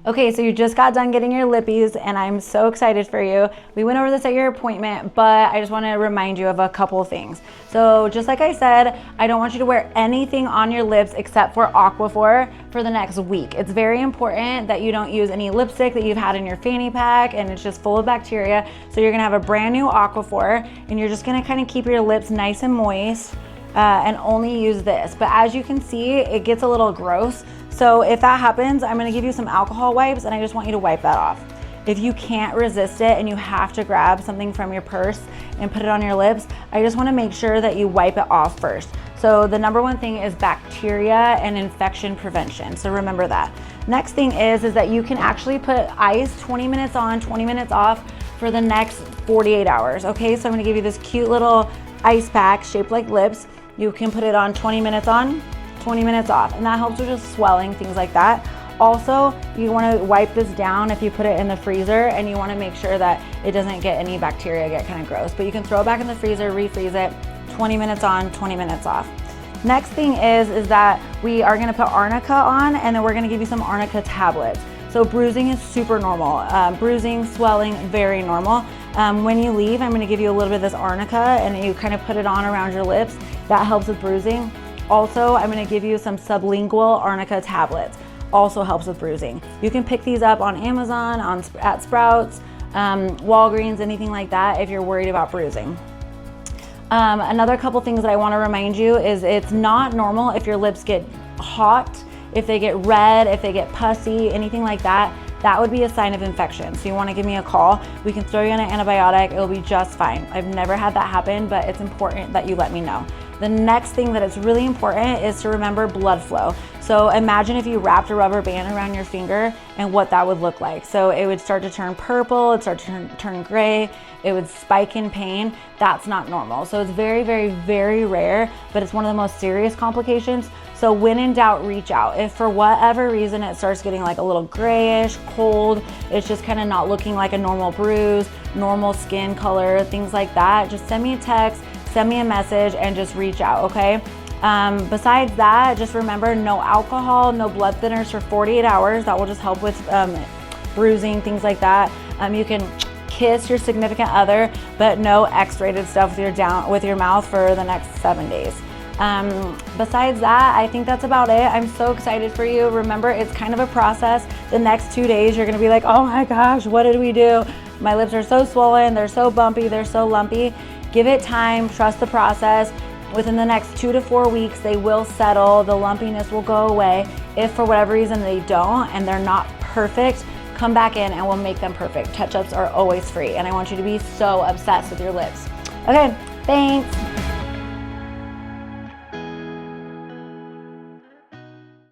Okay, so you just got done getting your lippies and I'm so excited for you. We went over this at your appointment, but I just want to remind you of a couple things. So just like I said, I don't want you to wear anything on your lips except for Aquaphor for the next week. It's very important that you don't use any lipstick that you've had in your fanny pack and it's just full of bacteria. So you're gonna have a brand new Aquaphor and you're just gonna kind of keep your lips nice and moist and only use this. But as you can see, it gets a little gross. So if that happens, I'm gonna give you some alcohol wipes and I just want you to wipe that off. If you can't resist it and you have to grab something from your purse and put it on your lips, I just wanna make sure that you wipe it off first. So the number one thing is bacteria and infection prevention. So remember that. Next thing is that you can actually put ice 20 minutes on, 20 minutes off for the next 48 hours, okay? So I'm gonna give you this cute little ice pack shaped like lips. You can put it on 20 minutes on, 20 minutes off, and that helps with just swelling, things like that. Also, you want to wipe this down if you put it in the freezer, and you want to make sure that it doesn't get any bacteria, get kind of gross. But you can throw it back in the freezer, refreeze it, 20 minutes on, 20 minutes off. Next thing is that we are going to put arnica on, and then we're going to give you some arnica tablets. So bruising is super normal. Bruising, swelling, very normal. When you leave, I'm going to give you a little bit of this arnica, and you kind of put it on around your lips. That helps with bruising. Also, I'm gonna give you some sublingual arnica tablets. Also helps with bruising. You can pick these up on Amazon, at Sprouts, Walgreens, anything like that if you're worried about bruising. Another couple things that I wanna remind you is it's not normal if your lips get hot, if they get red, if they get pussy, anything like that. That would be a sign of infection. So you wanna give me a call. We can throw you on an antibiotic, it'll be just fine. I've never had that happen, but it's important that you let me know. The next thing that is really important is to remember blood flow. So imagine if you wrapped a rubber band around your finger and what that would look like. So it would start to turn purple, it'd start to turn gray, it would spike in pain. That's not normal. So it's very, very, very rare, but it's one of the most serious complications. So when in doubt, reach out. If for whatever reason it starts getting like a little grayish, cold, it's just kind of not looking like a normal bruise, normal skin color, things like that, just send me a text, send me a message and just reach out, okay? Besides that, just remember no alcohol, no blood thinners for 48 hours. That will just help with bruising, things like that. You can kiss your significant other, but no X-rated stuff with your mouth for the next 7 days. Besides that, I think that's about it. I'm so excited for you. Remember, it's kind of a process. The next 2 days, you're gonna be like, oh my gosh, what did we do? My lips are so swollen, they're so bumpy, they're so lumpy. Give it time, trust the process. Within the next 2 to 4 weeks, they will settle, the lumpiness will go away. If for whatever reason they don't and they're not perfect, come back in and we'll make them perfect. Touch-ups are always free, and I want you to be so obsessed with your lips. Okay, thanks.